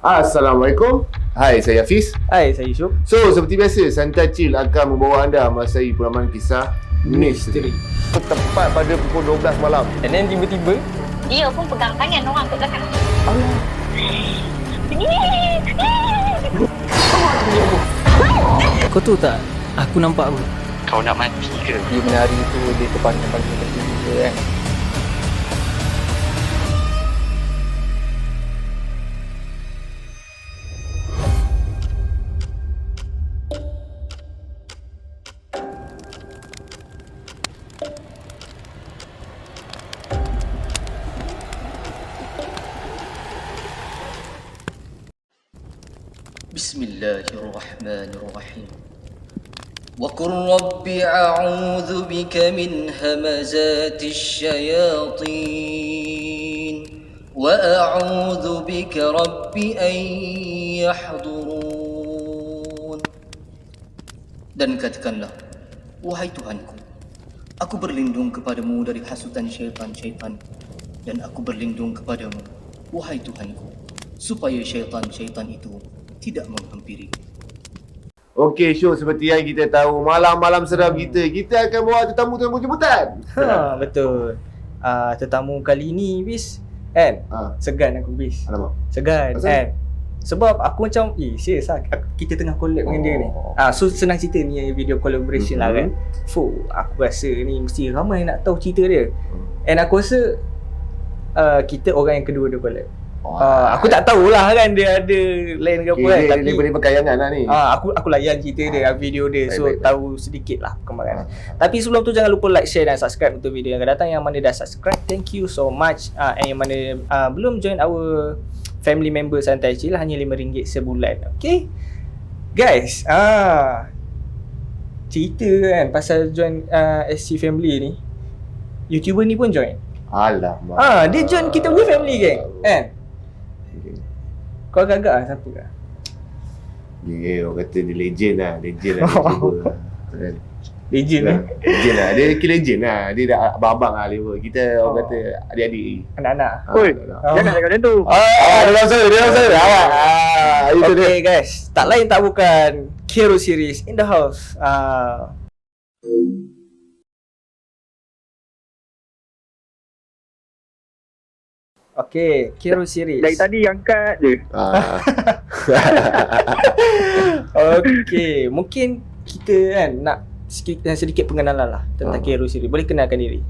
Assalamualaikum. Hai, saya Hafiz. Hai, saya Syuk. So, seperti biasa, Santai Chill akan membawa anda melasai pengalaman kisah misteri. Tepat pada pukul 12 malam. And then tiba-tiba dia pun pegang tangan orang kat belakang. Allah. Kau tahu tak, aku nampak apa? Kau nak mati ke? Di menari tu dia terpanjang-panjang kaki dia kan. Bismillahirrahmanirrahim. Wa qur rabbi a'udzu bika min hamazatis syayatin wa a'udzu bika rabbi an yahdurun. Dan katakanlah, wahai Tuhanku, aku berlindung kepadamu dari hasutan syaitan-syaitan, dan aku berlindung kepadamu, wahai Tuhanku, supaya syaitan-syaitan itu tidak menghampiri. Okey, Syuk, seperti yang kita tahu, malam-malam seram kita akan bawa tetamu-tetamu jemputan. Betul. Tetamu kali ni bis kan? Segan aku bis. Alamak. Segan kan? Sebab aku macam serius lah, kita tengah collab dengan dia ni. So senang cerita ni video collaboration lah kan. Aku rasa ni mesti ramai nak tahu cerita dia. And aku rasa kita orang yang kedua dia collab. Aku tak tahulah kan dia ada lain ke apa kan, tapi dia boleh berkayangan lah ni. Aku layan cerita dia, video dia. So baik. tahu sedikit lah perkembangan. Tapi sebelum tu jangan lupa like, share dan subscribe untuk video yang akan datang. Yang mana dah subscribe, thank you so much. And yang mana belum join our family member Santai Chill, hanya RM5 sebulan. Okay guys, cerita kan pasal join SC family ni, YouTuber ni pun join. Alamak. Dia join kita punya family geng kan. Kau agak-agak lah siapa lah? Orang kata dia legend lah YouTuber. Legend lah. Legend lah. Dia legend lah. Dia dah abang-abang lah level. Kita orang kata adik-adik. Anak-anak. Oi, Jangan cakap macam tu. dalam saya. Okay guys, tak lain tak bukan Kero series in the house. Okay, Kero series. Dari tadi angkat je. Okay, mungkin kita kan nak sedikit pengenalan lah tentang Kero series. Boleh kenalkan diri?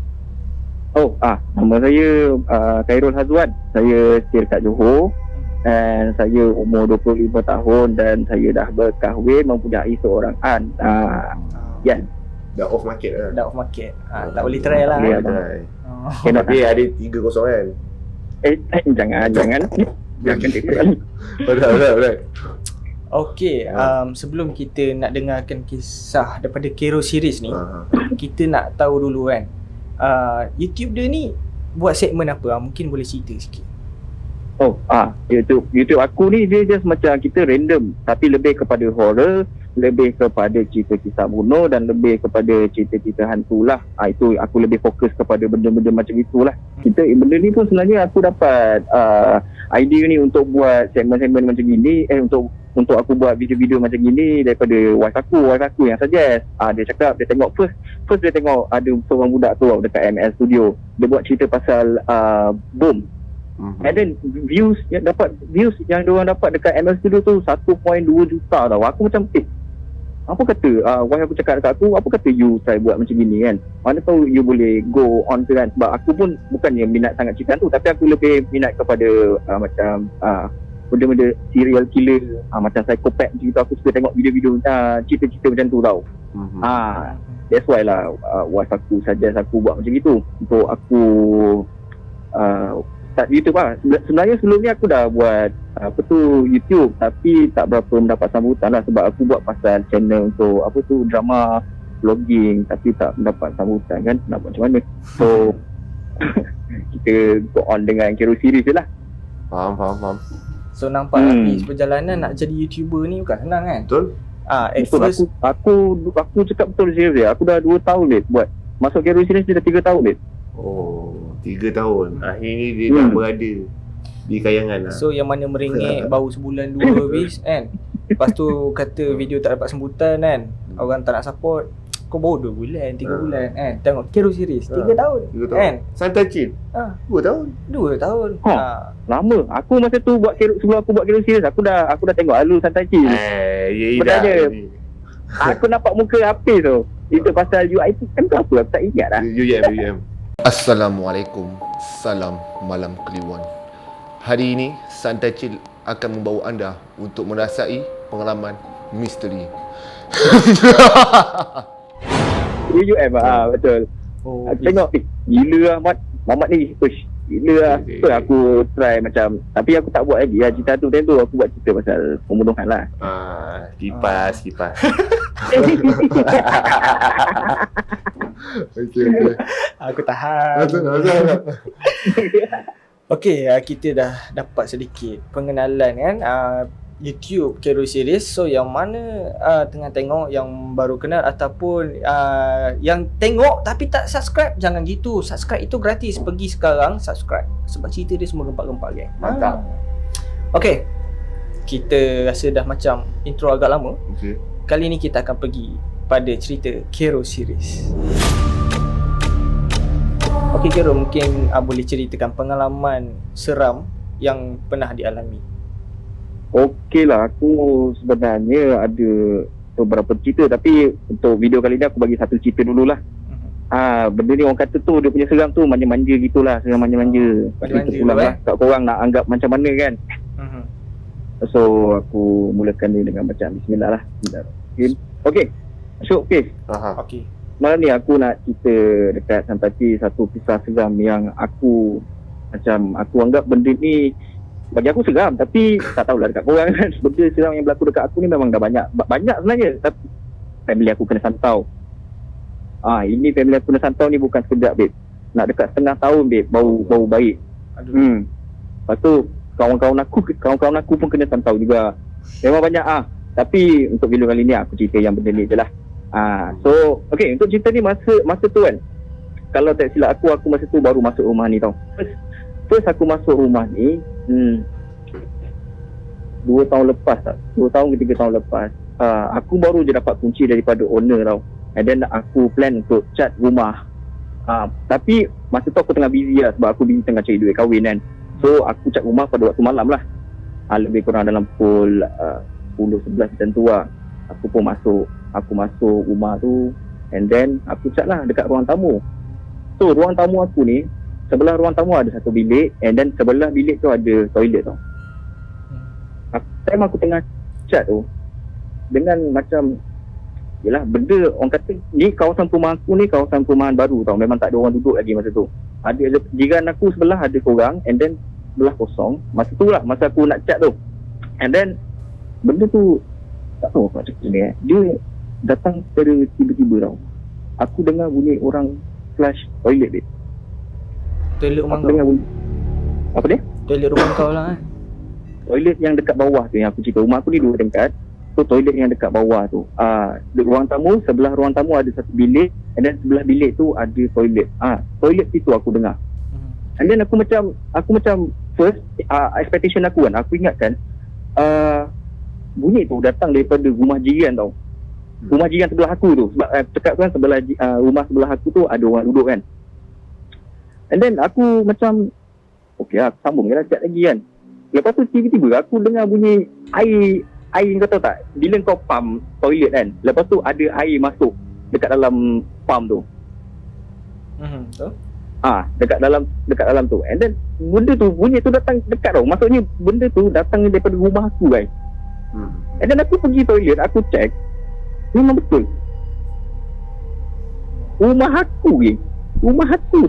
Nama saya Khairul Hazwan. Saya stay kat Johor. Dan saya umur 25 tahun dan saya dah berkahwin, mempunyai seorang anak. Yes. Dah off market lah. Dah off market. Tak boleh try lah. Tapi ada 3-0 kan. Jangan Betul. Okay, sebelum kita nak dengarkan kisah daripada Kero series ni, kita nak tahu dulu kan, YouTube dia ni buat segmen apa? Mungkin boleh cerita sikit. YouTube aku ni dia just macam kita random, tapi lebih kepada horror, lebih kepada cerita kisah bunuh dan lebih kepada cerita-cerita hantu lah. Itu aku lebih fokus kepada benda-benda macam itulah. Benda ni pun sebenarnya aku dapat idea ni untuk buat segmen-segmen macam gini, untuk aku buat video-video macam gini daripada wife aku yang suggest. Dia cakap dia tengok first dia tengok ada seorang budak tu dekat ML Studio. Dia buat cerita pasal bom. And then views yang diorang dapat dekat ML Studio tu 1.2 juta tau. Aku macam apa kata wife aku cakap dekat aku, apa kata you try buat macam gini kan, mana tahu you boleh go on tu kan. Sebab aku pun bukannya minat sangat cerita tu, tapi aku lebih minat kepada macam benda-benda serial killer, macam psikopat macam tu. Aku suka tengok video-video cerita-cerita macam tu tau. That's why lah wife aku suggest aku buat macam itu, untuk aku start YouTube lah. Sebenarnya sebelum ni aku dah buat YouTube, tapi tak berapa mendapat sambutan lah, sebab aku buat pasal channel untuk drama vlogging, tapi tak mendapat sambutan kan, nak buat macam mana. So kita go on dengan Kero series je lah. Faham. So nampak habis perjalanan nak jadi YouTuber ni bukan senang kan? Betul. Betul. Aku cakap betul serius dia. Aku dah 2 tahun ni buat. Masuk Kero series dia dah 3 tahun ni. 3 tahun. Akhir ni dia dah berada. Di kayangan lah. So yang mana merengek baru sebulan 2 habis kan. Lepas tu kata video tak dapat sambutan kan. Orang tak nak support. Kau baru 2 bulan, 3 bulan kan. Tengok Kero series 3 tahun 3 tahun. kan. Santai chill. Ha, 2 tahun. 2 tahun. Ha. Ha. Lama. Aku masa tu buat Kero, sebelum aku buat Kero series, aku dah tengok Alu Santai Chill. Ya Sebenarnya, dah. Aku nampak muka Hafiz tu. Itu pasal UIP kan tu apa? Aku tak ingat dah. UM. Assalamualaikum. Salam malam Kliwon. Hari ini Santai Chill akan membawa anda untuk merasai pengalaman misteri. UM betul. Oh, Aku tengok gila lah Mamat ni. Uish, gila lah. So aku try macam, tapi aku tak buat lagi lah cerita tu. Time tu aku buat cerita pasal pembunuhan lah. Kipas. Okay. aku tahan. Okey, kita dah dapat sedikit pengenalan kan YouTube Kero Series. So yang mana tengah tengok, yang baru kenal ataupun yang tengok tapi tak subscribe, jangan gitu. Subscribe itu gratis. Pergi sekarang subscribe sebab cerita dia semua gempak-gempak geng. Mantap. Okey. Kita rasa dah macam intro agak lama. Okay. Kali ni kita akan pergi pada cerita Kero Series. Okey Kero, mungkin boleh ceritakan pengalaman seram yang pernah dialami. Okey lah, aku sebenarnya ada beberapa cerita, tapi untuk video kali ni aku bagi satu cerita dululah. Benda ni orang kata tu dia punya seram tu manja-manja gitulah, seram manja-manja. Manja-manja Kita pulang lah kat korang nak anggap macam mana kan. So aku mulakan ni dengan macam bismillah lah. Okey. Syuk Fiz. Okey. Malam ni aku nak cerita dekat Santai satu kisah seram yang aku anggap benda ni bagi aku seram, tapi tak tahulah dekat korang kan. Benda seram yang berlaku dekat aku ni memang dah banyak sebenarnya, tapi family aku kena santau. Ini family aku kena santau ni bukan sekejap babe. Nak dekat setengah tahun babe baru baik. Aduh. Lepas tu kawan-kawan aku pun kena santau juga. Memang banyak tapi untuk video kali ni aku cerita yang benda ni je lah. So okey, untuk cerita ni masa tu kan, kalau tak silap aku masa tu baru masuk rumah ni tau. First aku masuk rumah ni 2 tahun lepas tak? 2 tahun ke 3 tahun lepas. Aku baru je dapat kunci daripada owner tau. And then aku plan untuk cat rumah. Tapi masa tu aku tengah busy lah, sebab aku busy tengah cari duit kahwin kan. So aku cat rumah pada waktu malam lah. Lebih kurang dalam pukul 10-11 macam tu lah. Aku masuk rumah tu, and then aku cat lah dekat ruang tamu. So ruang tamu aku ni, sebelah ruang tamu ada satu bilik, and then sebelah bilik tu ada toilet tau. Time aku tengah cat tu, dengan macam, yelah benda orang kata ni kawasan perumahan aku ni kawasan perumahan baru tau. Memang tak ada orang duduk lagi masa tu. Ada jiran aku sebelah ada korang, and then sebelah kosong. Masa tu lah, masa aku nak cat tu. And then benda tu tak tahu apa cakap ni dia datang secara tiba-tiba tau. Aku dengar bunyi orang flush toilet dia. Toilet rumah Aku dengar kau. bunyi. Apa dia? Toilet rumah kau lah Toilet yang dekat bawah tu yang aku cerita. Rumah aku ni 2 tingkat. So toilet yang dekat bawah tu. Ruang tamu, sebelah ruang tamu ada satu bilik, and then sebelah bilik tu ada toilet. Toilet situ aku dengar. And then aku macam first expectation aku kan, aku ingatkan bunyi tu datang daripada rumah jiran tau. Rumah jiran sebelah aku tu. Sebab cakap kan sebelah rumah sebelah aku tu ada orang duduk kan. And then aku macam okey lah, aku sambung je lah chat lagi kan. Lepas tu tiba-tiba aku dengar bunyi air kau tahu tak, bila kau pump toilet kan, lepas tu ada air masuk dekat dalam pump tu. So? Dekat dalam tu. And then benda tu, bunyi tu datang dekat tau. Maksudnya benda tu datang daripada rumah aku guys. And then aku pergi toilet, aku check, memang betul rumah aku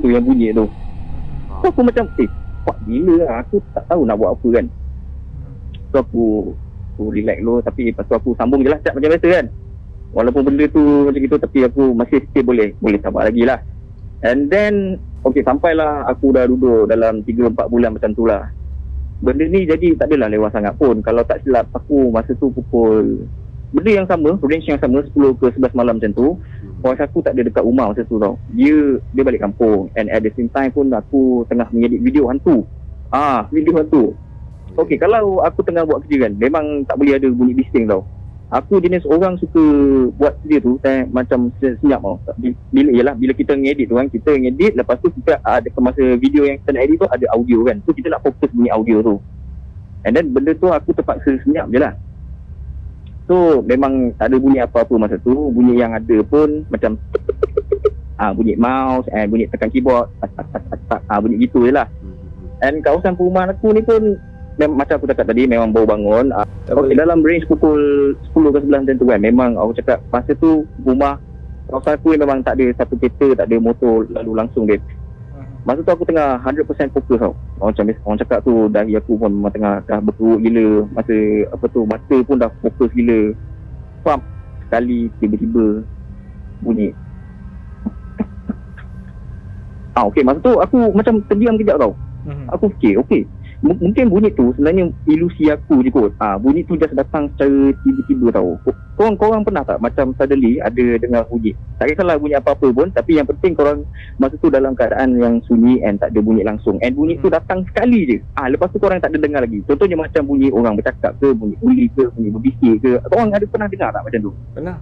tu yang bunyi tu. So aku macam fuck gila lah, aku tak tahu nak buat apa kan. So aku relax dulu, tapi lepas tu aku sambung je lah chat macam biasa kan. Walaupun benda tu macam itu, tapi aku masih still boleh sabar lagi lah. And then sampailah aku dah duduk dalam 3-4 bulan macam tu lah. Benda ni jadi tak adalah lewat sangat pun. Kalau tak silap aku masa tu pukul, benda yang sama, range yang sama, 10 ke 11 malam macam tu. Kawan aku tak ada dekat rumah masa tu tau. Dia balik kampung, and at the same time pun aku tengah mengedit video hantu. Video hantu. Okey, kalau aku tengah buat kerja kan, memang tak boleh ada bunyi bising tau. Aku jenis orang suka buat kerja tu macam senyap tau. Bila kita ngedit tu kan, kita ngedit, lepas tu kita ada masa video yang kita nak edit tu ada audio kan. So kita nak fokus bunyi audio tu. And then benda tu aku terpaksa senyap je lah. So memang tak ada bunyi apa-apa masa tu. Bunyi yang ada pun macam bunyi mouse, bunyi tekan keyboard, bunyi gitu je lah. And kawasan perumahan aku ni pun macam aku cakap tadi, memang baru bangun. Okey, dalam range pukul 10 ke 11 macam tu kan, memang aku cakap masa tu rumah kawasan aku memang tak ada satu kereta, tak ada motor lalu langsung dia. Masa tu aku tengah 100% fokus tau. Orang cakap tu dahi aku pun memang tengah dah berteruk gila. Mata pun dah fokus gila. Pump sekali tiba-tiba bunyi. Okey, masa tu aku macam terdiam kejap tau. Aku fikir, okey, mungkin bunyi tu sebenarnya ilusi aku je kot. Bunyi tu just datang secara tiba-tiba tau. Korang pernah tak macam suddenly ada dengar bunyi? Tak kisahlah bunyi apa-apa pun, tapi yang penting korang masa tu dalam keadaan yang sunyi and tak ada bunyi langsung. And bunyi tu datang sekali je. Lepas tu korang tak ada dengar lagi. Contohnya macam bunyi orang bercakap ke, bunyi uli ke, bunyi berbisik ke. Korang ada pernah dengar tak macam tu? Pernah.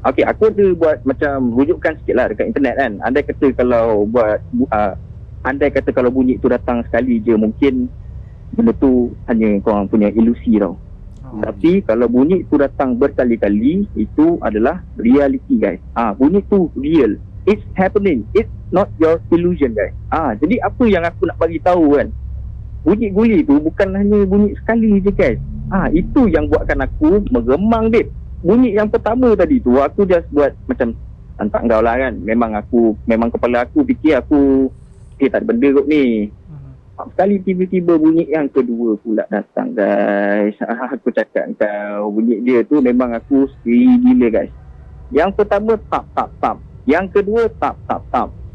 Okey, aku ada buat macam rujukan sikit lah dekat internet kan. Andai kata kalau bunyi tu datang sekali je, mungkin benda tu hanya korang punya ilusi tau. Tapi kalau bunyi tu datang berkali-kali, itu adalah reality guys. Bunyi tu real. It's happening. It's not your illusion guys. Jadi apa yang aku nak bagi tahu kan, bunyi guli tu bukan hanya bunyi sekali je guys. Itu yang buatkan aku meremang babe. Bunyi yang pertama tadi tu aku just buat macam antak kau lah kan. Memang kepala aku fikir aku tak ada benda kot ni. Sekali tiba-tiba bunyi yang kedua pula datang guys. Aku cakap kau, bunyi dia tu memang aku scary gila guys. Yang pertama tap. Yang kedua tap.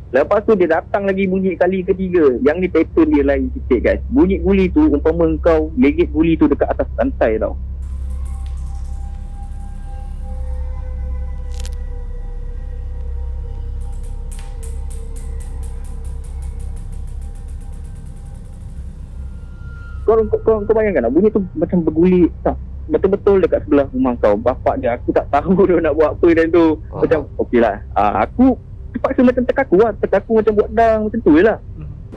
Lepas tu dia datang lagi bunyi kali ketiga. Yang ni pattern dia lain sikit guys. Bunyi guli tu umpama kau legit guli tu dekat atas lantai tau. Kau bayangkan tak, bunyi tu macam bergulir tak? Betul-betul dekat sebelah rumah kau. Bapak dia, aku tak tahu dia nak buat apa dan tu. Macam okey lah. Aku terpaksa macam terkaku macam buat dang macam tu je lah.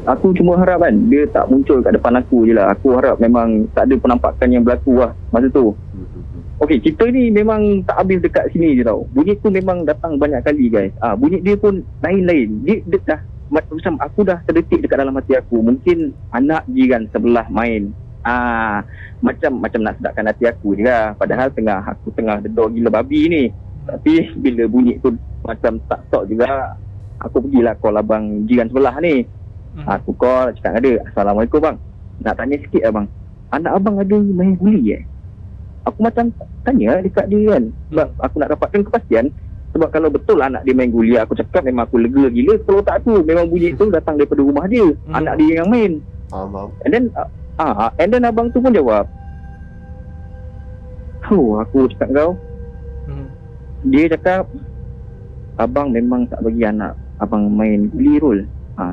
Aku cuma harap kan dia tak muncul kat depan aku je lah. Aku harap memang tak ada penampakan yang berlaku lah masa tu. Okey, kita ni memang tak habis dekat sini je tau. Bunyi tu memang datang banyak kali guys. Bunyi dia pun lain-lain. Dia dah macam aku dah terdetik dekat dalam hati aku. Mungkin anak jiran sebelah main. Macam nak sedapkan hati aku je lah. Padahal aku tengah dedor gila babi ni. Tapi bila bunyi tu macam tak stop juga, aku pergilah call abang jiran sebelah ni. Aku call, cakap ada, Assalamualaikum bang, nak tanya sikit abang, anak abang ada main guli Aku macam tanya dekat dia kan, sebab aku nak dapatkan kepastian. Sebab kalau betul anak dia main guli, aku cakap memang aku lega gila. Kalau tak tu, memang bunyi tu datang daripada rumah dia. Anak dia yang main. And then abang tu pun jawab, aku cakap kau, dia cakap abang memang tak bagi anak abang main guli rol.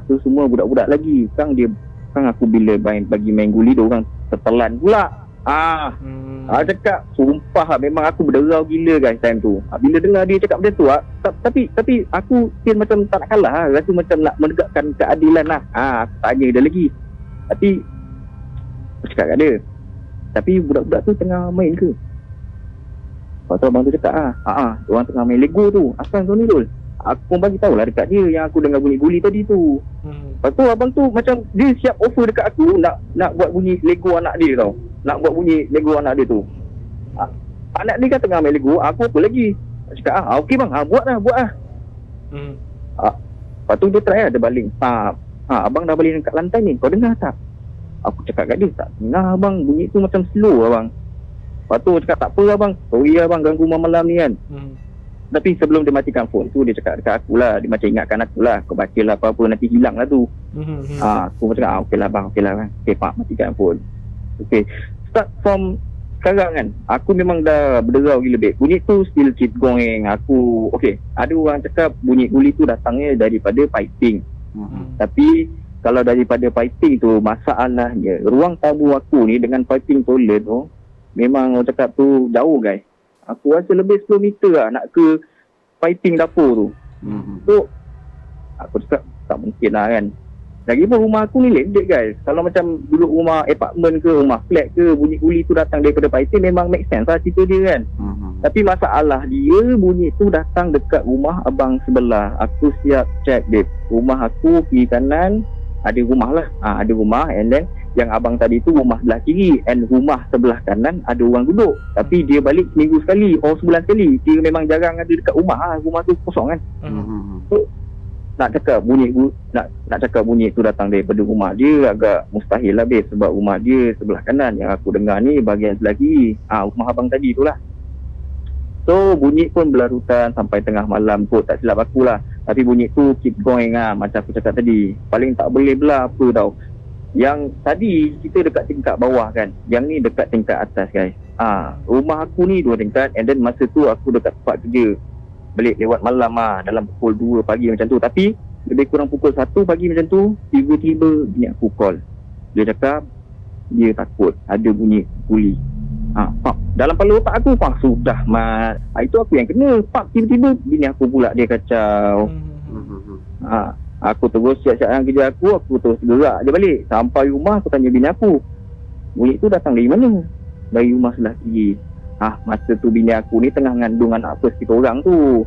Tu semua budak-budak lagi. Sekarang aku bila bagi main guli, dia orang tertelan pula. Cakap sumpah memang aku berderau gila guys time tu. Bila dengar dia cakap macam tu, tapi aku still macam tak nak kalah. Rasa macam nak menegakkan keadilan lah. Aku tanya dia lagi. Tapi aku cakap kat dia, tapi budak-budak tu tengah main ke? Lepas tu abang tu cakap diorang tengah main Lego tu. Asal kau ni Dul? Aku pun bagi tahulah dekat dia yang aku dengar bunyi guli tadi tu. Lepas tu abang tu macam dia siap offer dekat aku nak buat bunyi Lego anak dia tau. Nak buat bunyi Lego anak dia tu. Anak dia kan tengah main Lego, aku apa lagi? Aku cakap okey bang, buat lah. Lepas tu dia try lah, dia baling. Abang dah baling dekat lantai ni, kau dengar tak? Aku cakap kat dia, tak dengar abang, bunyi tu macam slow abang. Lepas tu cakap tak apa abang, sorry abang ganggu malam ni kan. Tapi sebelum dia matikan phone tu, dia cakap dekat aku lah, dia macam ingatkan aku lah, kau baca lah apa-apa nanti hilang lah tu. Aku cakap okey lah bang, okey pak, matikan phone. Okay, start from sekarang kan, aku memang dah berderau gila babe. Bunyi tu still keep going. Ada orang cakap bunyi guli tu datangnya daripada piping. Tapi kalau daripada piping tu, masalahnya ruang tamu aku ni dengan piping toilet tu memang orang cakap tu jauh guys. Aku rasa lebih 10 meter lah nak ke piping dapur tu. So aku cakap tak mungkin lah kan. Lagipun rumah aku ni landed guys. Kalau macam duduk rumah apartment ke, rumah flat ke, bunyi guli tu datang daripada piping memang make sense lah cerita dia kan. Tapi masalah dia, bunyi tu datang dekat rumah abang sebelah. Aku siap check dia. Rumah aku kiri kanan ada rumah lah. Ada rumah, and then yang abang tadi tu rumah sebelah kiri, and rumah sebelah kanan ada orang duduk. Tapi dia balik seminggu sekali, sebulan sekali. Dia memang jarang ada dekat rumah lah. Rumah tu kosong kan. So nak cakap bunyi tu datang daripada rumah dia agak mustahil lah babe, sebab rumah dia sebelah kanan. Yang aku dengar ni bahagian sebelah kiri, rumah abang tadi tu lah. So bunyi pun berlarutan sampai tengah malam kot, tak silap aku lah. Tapi bunyi tu keep going lah, macam aku cakap tadi. Paling tak boleh belah apa tau, yang tadi kita dekat tingkat bawah kan, yang ni dekat tingkat atas guys. Rumah aku ni 2 tingkat, and then masa tu aku dekat tempat kerja balik lewat malam dalam pukul 2 pagi macam tu. Tapi lebih kurang pukul 1 pagi macam tu, tiba-tiba bini aku call. Dia cakap dia takut ada bunyi guli. Pak, dalam kepala otak aku, pak sudah mat. Itu aku yang kena. Pak, tiba-tiba bini aku pula dia kacau. Aku terus siap-siap dengan kerja aku terus gerak je balik. Sampai rumah aku tanya bini aku, bunyi tu datang dari mana? Dari rumah sebelah kiri. Masa tu bini aku ni tengah ngandung anak first kita orang tu.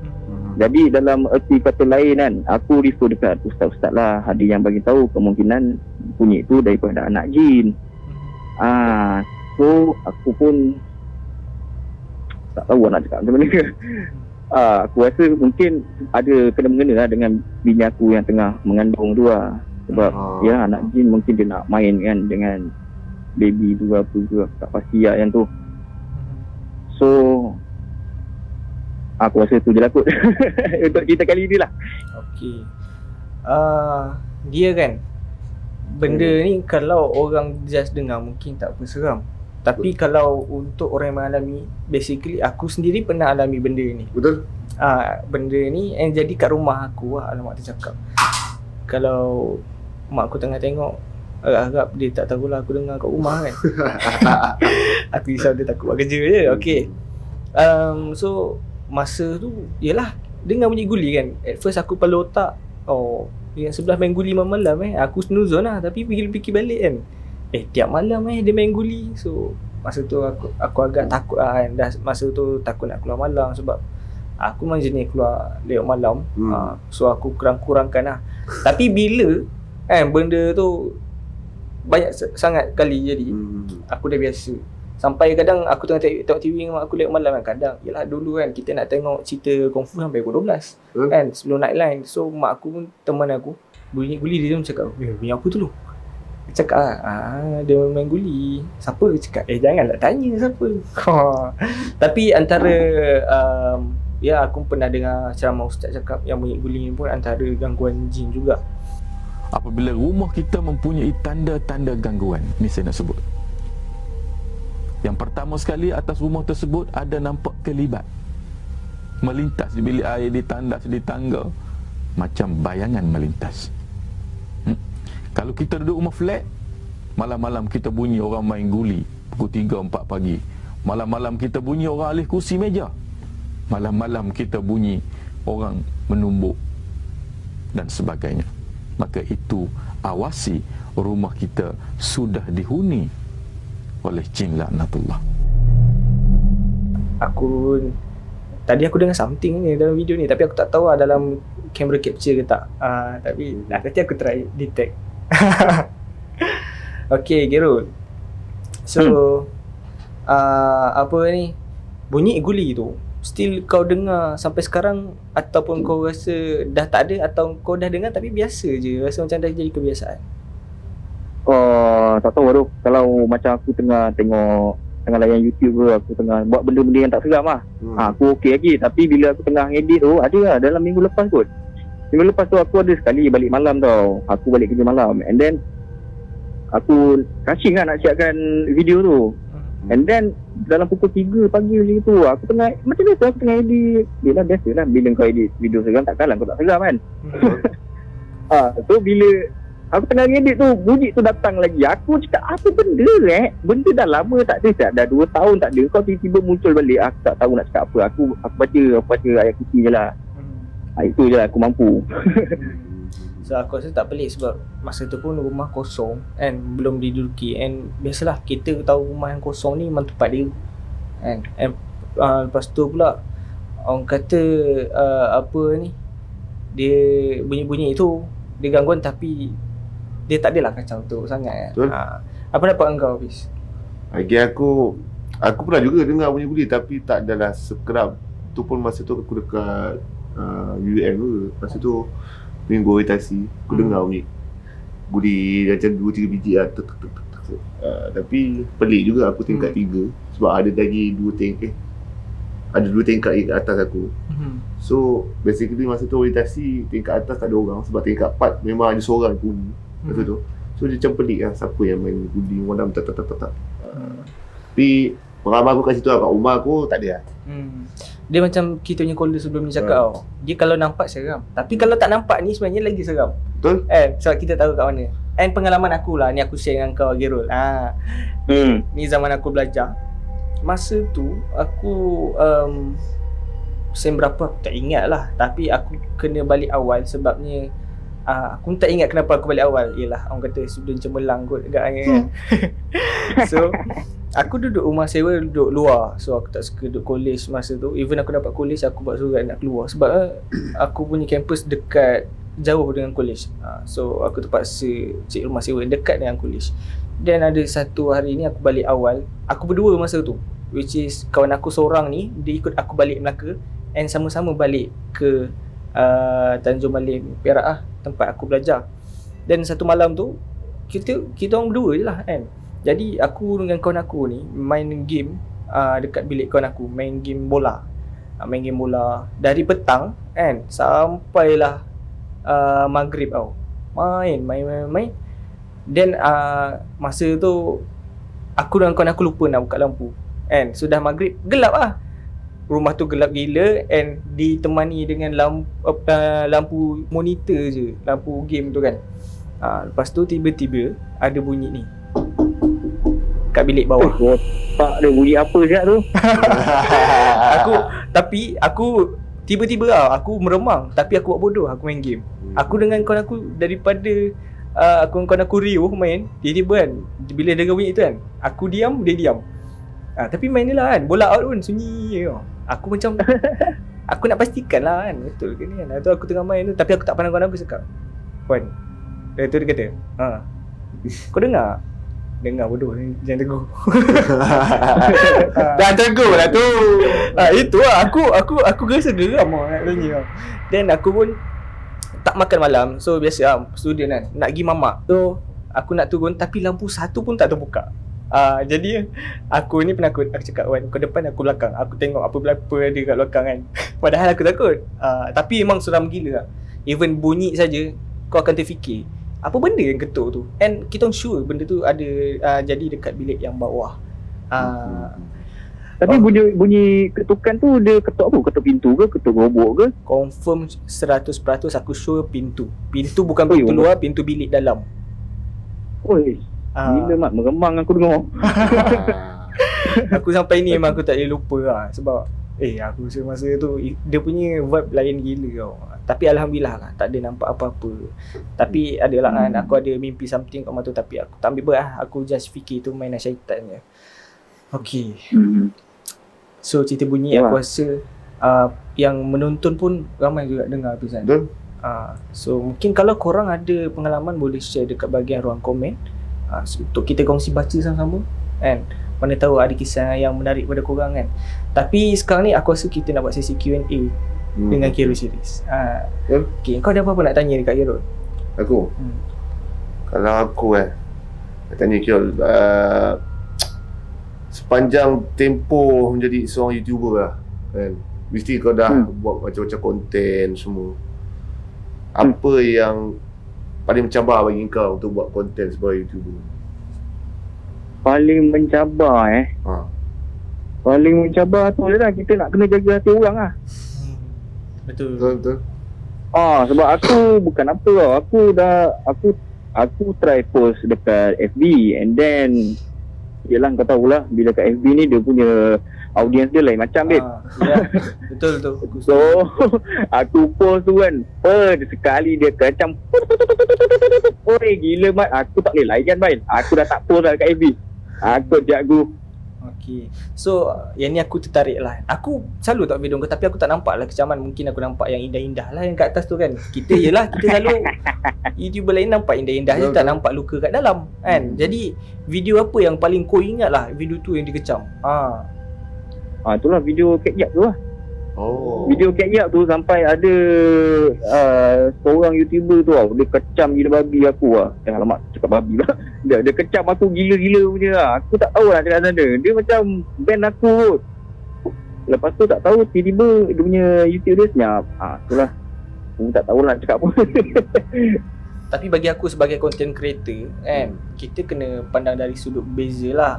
Jadi dalam erti kata lain kan, aku refer dekat ustaz-ustaz lah. Ada yang bagi tahu kemungkinan bunyi tu daripada anak jin. So aku pun tak tahu nak cakap macam mana. Aku rasa mungkin ada kena-mengena lah dengan bini aku yang tengah mengandung tu lah. Sebab ya anak jin mungkin dia nak main kan dengan baby tu apa ke, tak pasti lah yang tu. So aku rasa tu je lah kot untuk cerita kali ni lah. Okey. Dia kan, benda ni kalau orang just dengar mungkin tak apa seram. Tapi kalau untuk orang yang mengalami, basically aku sendiri pernah alami benda ni. Betul? Benda ni yang jadi kat rumah aku. Alamak dia cakap, kalau mak aku tengah tengok, harap dia tak tahulah aku dengar kat rumah kan. Aku risau dia takut buat kerja je. Okay. So masa tu yelah dengar bunyi guli kan. At first aku kepala otak, yang sebelah main guli malam-malam aku snuzon lah. Tapi fikir-fikir balik kan, tiap malam dia main guli. So masa tu aku agak takut lah kan. Dah masa tu takut nak keluar malam, sebab aku memang jenis keluar lewat malam. So aku kurang-kurangkan lah. Tapi bila benda tu banyak sangat kali jadi, aku dah biasa. Sampai kadang aku tengah tengok TV dengan mak aku lewat malam kan. Kadang yelah dulu kan kita nak tengok cerita kungfu sampai pukul 12 kan, sebelum nightline. So mak aku pun, teman aku bunyi guli, dia pun cakap, bunyi apa tu lu? Dia cakap dia main guli. Siapa? Dia cakap janganlah tanya siapa. Tapi antara aku pernah dengar ceramah ustaz cakap yang bunyi guli ni pun antara gangguan jin juga. Apabila rumah kita mempunyai tanda-tanda gangguan, ni saya nak sebut. Yang pertama sekali, atas rumah tersebut ada nampak kelibat melintas di bilik air, di tandas, di tangga, macam bayangan melintas. Kalau kita duduk rumah flat, malam-malam kita bunyi orang main guli pukul 3, 4 pagi. Malam-malam kita bunyi orang alih kursi meja. Malam-malam kita bunyi orang menumbuk dan sebagainya. Maka itu awasi rumah kita sudah dihuni oleh jin laknatullah. Tadi aku dengar something ni dalam video ni, tapi aku tak tahu dalam kamera capture ke tak. Tapi nanti aku try detect. Okay Gerul. So apa ni, bunyi guli tu still kau dengar sampai sekarang, ataupun kau rasa dah tak ada, atau kau dah dengar tapi biasa je, rasa macam dah jadi kebiasaan? Tak tahu tu. Kalau macam aku tengah tengok, tengah layan YouTube ke, aku tengah buat benda-benda yang tak seram lah, aku okey lagi. Tapi bila aku tengah edit tu, ada lah dalam minggu lepas kot. Minggu lepas tu aku ada sekali balik malam tau. Aku balik kerja malam, and then aku rushing lah nak siapkan video tu. And then dalam pukul 3 pagi macam tu, aku tengah, macam biasa aku tengah edit. Bila biasalah bila kau edit video seram, takkanlah kau tak seram kan. So bila Aku tengah edit tu, bunyi tu datang lagi. Aku cakap, apa benda benda dah lama tak ada, dah 2 tahun tak ada. Kau tiba-tiba muncul balik. Aku tak tahu nak cakap apa. Aku baca ayat kursi je lah. Itu je lah aku mampu. So aku rasa tak pelik sebab masa tu pun rumah kosong kan, belum diduduki, and biasalah kita tahu rumah yang kosong ni memang tempat dia kan. And lepas tu pula orang kata apa ni, dia bunyi-bunyi tu dia gangguan tapi dia tak adalah kacau tu sangat kan. Betul. Apa dapat engkau Hafiz? Bagi aku pernah juga dengar bunyi-bunyi tapi tak adalah sekerap. Tu pun masa tu aku dekat UM tu. Masa tu minggu orientasi aku dengar bunyi guli macam 2-3 biji lah. Tapi pelik juga aku tingkat 3 sebab ada lagi 2 tingkat ada 2 tingkat kat atas aku. So basically masa tu orientasi tingkat atas tak ada orang sebab tingkat 4 memang ada seorang bunyi masa tu. So dia macam pelik lah siapa yang main guli malam tak. Tapi pengalaman aku kat situ lah, kat rumah aku tak ada lah. Dia macam kita punya caller sebelum ni cakap tau. Dia kalau nampak seram. Tapi kalau tak nampak ni sebenarnya lagi seram. Betul? Sebab kita tahu kat mana. And pengalaman aku lah, ni aku share dengan kau Gerul. Ni zaman aku belajar. Masa tu aku sen berapa aku tak ingat lah. Tapi aku kena balik awal sebabnya aku tak ingat kenapa aku balik awal. Yelah orang kata student cemerlang kot agaknya kan. So aku duduk rumah sewa, duduk luar. So aku tak suka duduk college masa tu. Even aku dapat college, aku buat surat nak keluar sebab aku punya campus dekat jauh dengan college. So aku terpaksa cek rumah sewa dekat dengan college. Dan ada satu hari ni aku balik awal. Aku berdua masa tu, which is kawan aku seorang ni, dia ikut aku balik Melaka. And sama-sama balik ke Tanjung Malim, Perak tempat aku belajar. Dan satu malam tu kita orang berdua je lah kan. Jadi aku dengan kawan aku ni main game dekat bilik kawan aku, main game bola. Main game bola dari petang kan sampailah maghrib tau. Main. Dan masa tu aku dengan kawan aku lupa nak buka lampu kan. Sudah maghrib, gelap lah. Rumah tu gelap gila and ditemani dengan lampu monitor je, lampu game tu kan. Lepas tu tiba-tiba ada bunyi ni kat bilik bawah. Pak ada bunyi apa siap tu? Aku tiba-tiba aku meremang tapi aku buat bodoh, aku main game. Aku dengan kawan aku daripada aku dengan kawan aku riuh main, tiba-tiba kan bila dengar bunyi tu kan, aku diam, dia diam. Tapi main ni lah kan, bola out pun sunyi tau. Aku macam aku nak pastikan lah kan, betul ke ni kan. Lepas tu aku tengah main tu, tapi aku tak pandang kawan aku cakap, "Wan." Lepas tu dia kata, "Kau dengar?" Dengar bodoh, jangan tegur. Dah tegur lah tu. Itu lah, aku rasa geram lah nak tanya. Then aku pun tak makan malam. So biasa student kan, nak pergi mamak. So aku nak turun tapi lampu satu pun tak terbuka. Jadi aku ni penakut. Aku cakap, "Wan, kau depan aku belakang. Aku tengok apa ada kat belakang kan." Padahal aku takut. Tapi memang seram gila lah. Even bunyi saja kau akan terfikir apa benda yang ketuk tu. And kita sure benda tu ada jadi dekat bilik yang bawah. Tapi bunyi ketukan tu dia ketuk apa? Ketuk pintu ke? Ketuk robok ke? Confirm 100% aku sure pintu. Pintu bukan pintu luar, pintu bilik dalam. Oi. Gila mak, meremang aku dengar. Aku sampai ni memang aku tak boleh lupa lah. Sebab aku rasa masa tu dia punya vibe lain gila tau. Tapi Alhamdulillah lah, tak ada nampak apa-apa. Tapi adalah kan, aku ada mimpi something kat mata tu. Tapi aku tak ambil berat lah. Aku just fikir tu mainan syaitan je. Okay. So cerita bunyi aku rasa yang menonton pun ramai juga dengar tu kan. So mungkin kalau korang ada pengalaman boleh share dekat bahagian ruang komen. Untuk kita kongsi baca sama-sama kan. Mana tahu ada kisah yang menarik pada korang kan. Tapi sekarang ni aku rasa kita nak buat sesi Q&A dengan Khairul Series. Okay, kau ada apa-apa nak tanya dekat Khairul? Aku? Kalau aku nak tanya Khairul, sepanjang tempoh menjadi seorang YouTuber lah kan, mesti kau dah buat macam-macam konten semua. Apa yang paling mencabar bagi kau untuk buat konten sebagai YouTuber? Paling mencabar Paling mencabar tu je lah, kita nak kena jaga hati orang lah. Betul. Betul. Sebab aku bukan apa tau. aku try post dekat FB, and then yelah kau tahulah bila kat FB ni dia punya audience dia lain macam dia. Ya, betul tu. So aku post tu kan, sekali dia kecam, oi gila mat, aku tak boleh layan bain. Aku dah tak post dah kat FB. Aku jago. Okey. So yang ni aku tertarik lah. Aku selalu tak video kau, tapi aku tak nampak lah kecaman. Mungkin aku nampak yang indah-indah lah yang kat atas tu kan. Kita selalu YouTuber lain nampak indah-indah je, tak nampak luka kat dalam kan. Jadi video apa yang paling kau ingat lah, video tu yang dikecam? Itulah video Cat tu lah. Video Cat tu sampai ada seorang YouTuber tu dia kecam gila babi aku lah. Alamak, cakap babi lah. Dia kecam aku gila-gila punya lah. Aku tak tahu lah cakap sana. Dia macam ban aku kot. Lepas tu tak tahu tiba-tiba dia punya YouTube dia senyap. Itulah. Aku tak tahu lah cakap apa. Tapi bagi aku sebagai content creator kan, kita kena pandang dari sudut berbeza lah.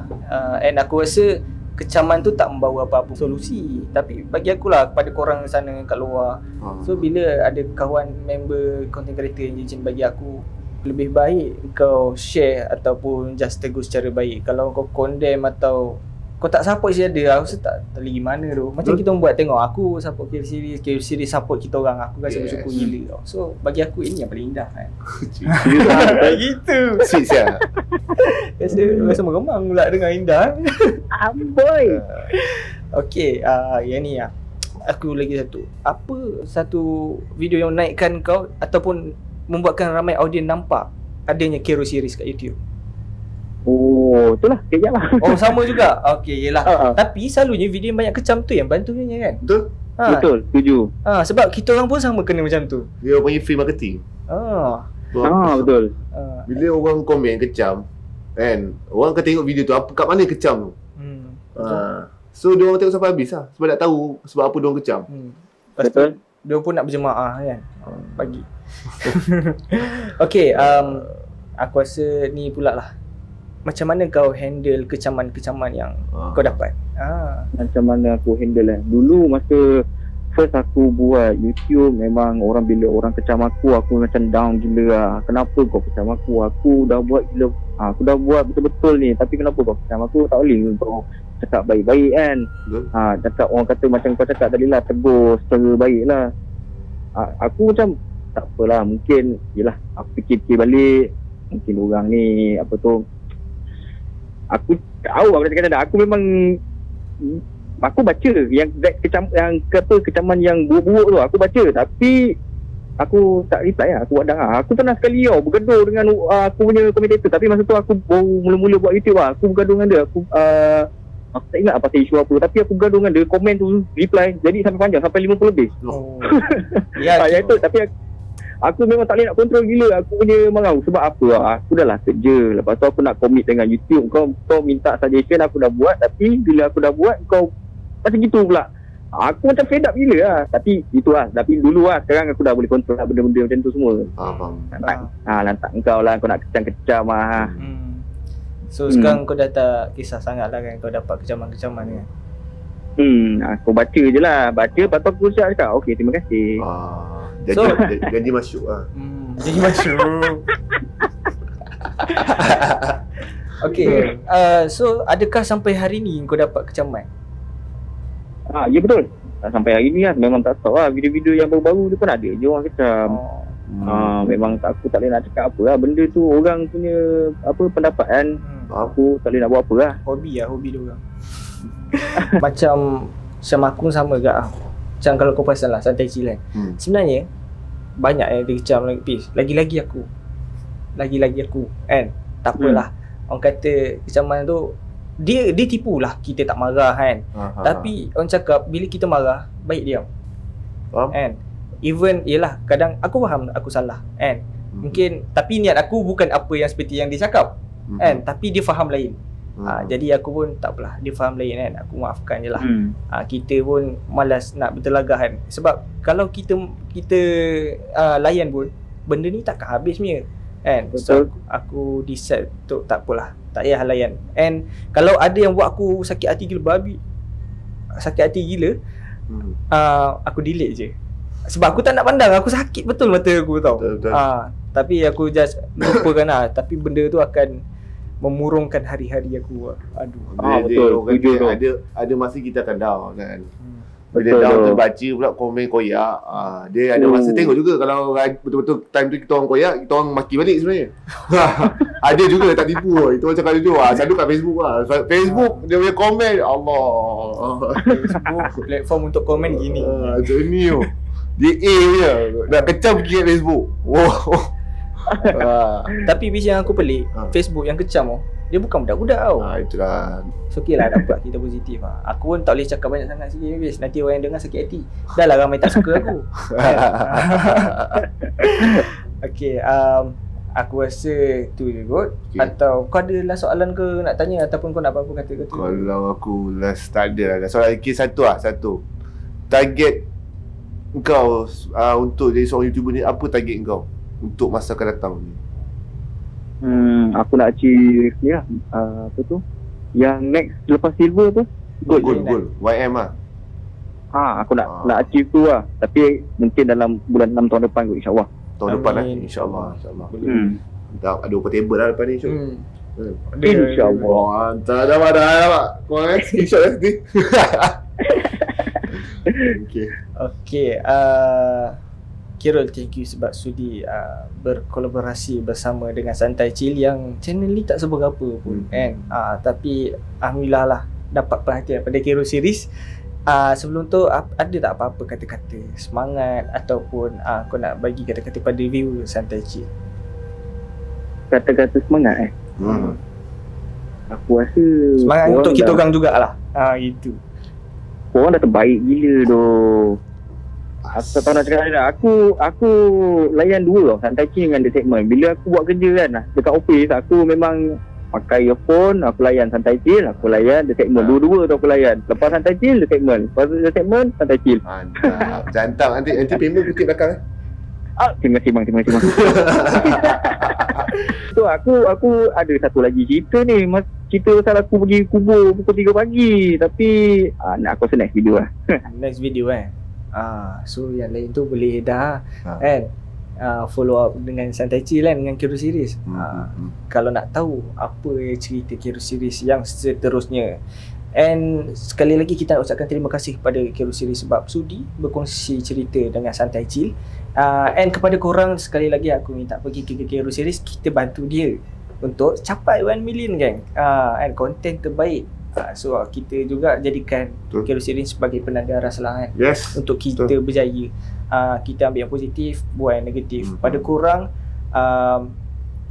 And aku rasa kecaman tu tak membawa apa-apa solusi. Tapi bagi akulah, kepada korang sana kat luar, so bila ada kawan member content creator yang jijin, bagi aku lebih baik kau share ataupun just tegur secara baik. Kalau kau condemn atau kau tak support sejadah, aku rasa tak lagi mana tu. Macam kita buat tengok, aku support K-Series support kita orang, aku rasa bersyukur gila tau. So bagi aku ini yang paling indah kan. Gitu. Sweet siap. Rasa meremang pula dengan indah. Amboi. Okay, yang ni lah. Aku lagi satu. Apa satu video yang naikkan kau ataupun membuatkan ramai audiens nampak adanya Kero Series kat YouTube? Itulah kejap lah. Sama juga. Okay, yelah. Tapi selalunya video yang banyak kecam tu yang bantunya kan. Betul? Betul, setuju. Sebab kita orang pun sama kena macam tu. Dia panggil free marketing. Betul. Bila orang komen kecam kan, orang akan tengok video tu kat mana kecam tu. So dia orang tengok sampai habis lah, sebab nak tahu sebab apa dia orang kecam. Lepas tu dia pun nak berjemaah kan pagi. Okay, aku rasa ni pula lah, macam mana kau handle kecaman-kecaman yang kau dapat? Macam mana aku handle dulu masa first aku buat YouTube, memang bila orang kecam aku macam down gila lah. Kenapa kau kecam aku? Aku dah buat gila, aku dah buat betul-betul ni, tapi kenapa kau kecam aku? Tak boleh kau cakap baik-baik kan. Cakap, orang kata macam kau cakap tadi lah, tegur secara baik lah. Aku macam tak apalah, mungkin yelah, aku fikir-fikir balik, mungkin orang ni apa tu, aku tahu apa cakap dah. Aku memang aku baca yang kecaman yang buruk-buruk tu, aku baca, tapi aku tak reply lah. Aku buat dengar. Aku pernah sekali bergaduh dengan aku punya komentator, tapi masa tu aku baru mula-mula buat YouTube lah. Aku bergaduh dengan dia. Aku tak ingat pasal isu apa, tapi aku bergaduh dengan dia, komen tu reply jadi sampai panjang, sampai 50 lebih. Yang itu, tapi aku memang tak boleh nak kontrol gila aku punya marau. Sebab apa? Aku dah lah kerja. Lepas tu aku nak commit dengan YouTube. Kau minta suggestion, aku dah buat. Tapi bila aku dah buat, kau macam gitu pula. Aku macam fed up gila lah. Tapi itulah. Tapi dulu lah. Sekarang aku dah boleh kontrol lah benda-benda macam tu semua. Faham. Lantak kau lah. Kau nak kecam-kecam lah. So sekarang kau dah tak kisah sangat lah kan, kau dapat kecaman-kecaman kan? Aku baca je lah. Baca, lepas tu aku cakap, okay, terima kasih. Janji masuk lah. Janji masuk. Okay, so adakah sampai hari ni kau dapat kecaman? Ya betul. Sampai hari ni lah, memang tak stop lah. Video-video yang baru-baru tu pun ada je orang kecam. Memang aku tak boleh nak cakap apa lah. Benda tu orang punya pendapat kan. Aku tak boleh nak buat apa lah. Hobi dia orang. Macam aku sama ke macam kalau kau perasan lah, santai chill kan. Sebenarnya banyak yang dikecam lagi-lagi aku kan. Tak apalah. Orang kata kecaman tu dia tipulah, kita tak marah kan. Tapi orang cakap bila kita marah, baik diam. Kan? Even yelah, kadang aku faham aku salah kan. Mungkin tapi niat aku bukan apa yang seperti yang dia cakap kan, tapi dia faham lain. Jadi aku pun tak apalah, dia faham lain kan, aku maafkan je lah. Kita pun malas nak bertelagah kan. Sebab kalau kita layan pun, benda ni takkan habis punya kan. So aku decide untuk tak apalah, tak payah layan. And kalau ada yang buat aku sakit hati gila babi, aku delete je. Sebab aku tak nak pandang, aku sakit betul mata aku tau. Tapi aku just lupakan lah. Tapi benda tu akan memurungkan hari-hari aku. Aduh. Betul, orang setuju tu. ada masa kita akan down kan. Bila Betul down tu. terbaca pula komen koyak, dia ada masa tengok juga kalau betul-betul time tu kita orang koyak, kita orang maki balik sebenarnya. Ada juga tak tipu. Itu macam kalau tu selalu kat Facebook Facebook dia punya komen Allah. Facebook platform untuk komen gini. Macam ni tu. Dia A punya. Nak kecam pergi kat Facebook. Wow. Tapi bis yang aku pelik, Facebook yang kecam dia bukan budak-budak tau. Itulah. So okay lah, dapat kita positif lah. Aku pun tak boleh cakap banyak sangat sikit bis. Nanti orang yang dengar sakit hati. Dah lah ramai tak suka aku. Okay, aku rasa tu je kot. Okay. Atau kau ada last soalan ke nak tanya, ataupun kau nak apa-apa kata-kata? Kalau aku last tak ada lah. Soalan lagi satu. Target kau untuk jadi seorang YouTuber ni, apa target kau untuk masa akan datang ni? Aku nak achieve ni lah, apa tu, yang next lepas silver tu, gold. YM lah. Aku nak achieve tu lah. Tapi mungkin dalam bulan 6 tahun depan kot, insyaAllah. Tahun depan lah, Amin. insyaAllah. Hmm. Ada portable lah depan ni, Syuk. InsyaAllah. Hantar dah. Kau screenshot nanti. Okay, Kirul, thank you sebab sudi berkolaborasi bersama dengan Santai Chill yang channel ni tak seberapa pun kan. Tapi alhamdulillah lah dapat perhatian pada Kirul series. Sebelum tu ada tak apa-apa kata-kata semangat ataupun kau nak bagi kata-kata pada viewer Santai Chill? Kata-kata semangat aku rasa Semangat untuk kita orang jugalah. Itu. Korang dah terbaik gila doh. Aku tak tahu nak cakap apa. Aku layan dua tau, Santai Chill dengan The Segment. Bila aku buat kerja kan dekat office, aku memang pakai earphone, aku layan Santai Chill, aku layan The Segment. Dua-dua tu aku layan. Lepas Santai Chill, The Segment. Lepas The Segment, Santai Chill. Mantap. Jantap. Nanti payment kutip belakang Terima kasih bang. So aku ada satu lagi cerita ni. Cerita pasal aku pergi kubur pukul 3 pagi. Tapi nak aku rasa next video lah. Next video so yang lain tu boleh dah kan follow up dengan Santai Chill kan, dengan Kirul series. Kalau nak tahu apa cerita Kirul series yang seterusnya. And sekali lagi kita nak ucapkan terima kasih kepada Kirul series sebab sudi berkongsi cerita dengan Santai Chill. And kepada korang sekali lagi aku minta pergi ke Kirul series, kita bantu dia untuk capai 1 million gang. And konten terbaik. So kita juga jadikan Kirul series sebagai penanda rasa lah kan. Yes. Untuk kita berjaya. Kita ambil yang positif, buang yang negatif. Pada korang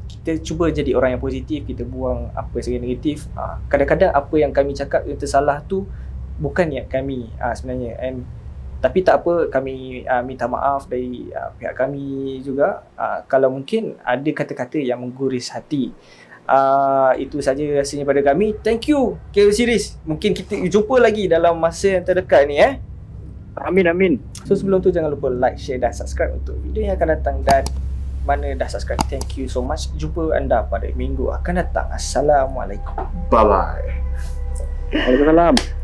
kita cuba jadi orang yang positif, kita buang apa yang negatif. Kadang-kadang apa yang kami cakap yang tersalah tu bukan niat kami sebenarnya. And tapi tak apa, kami minta maaf dari pihak kami juga kalau mungkin ada kata-kata yang mengguris hati. Itu saja rasanya pada kami. Thank you Kirul series. Mungkin kita jumpa lagi dalam masa yang terdekat ni Amin. So sebelum tu jangan lupa like, share dan subscribe untuk video yang akan datang. Dan mana dah subscribe, thank you so much. Jumpa anda pada minggu akan datang. Assalamualaikum. Bye-bye. Waalaikumsalam.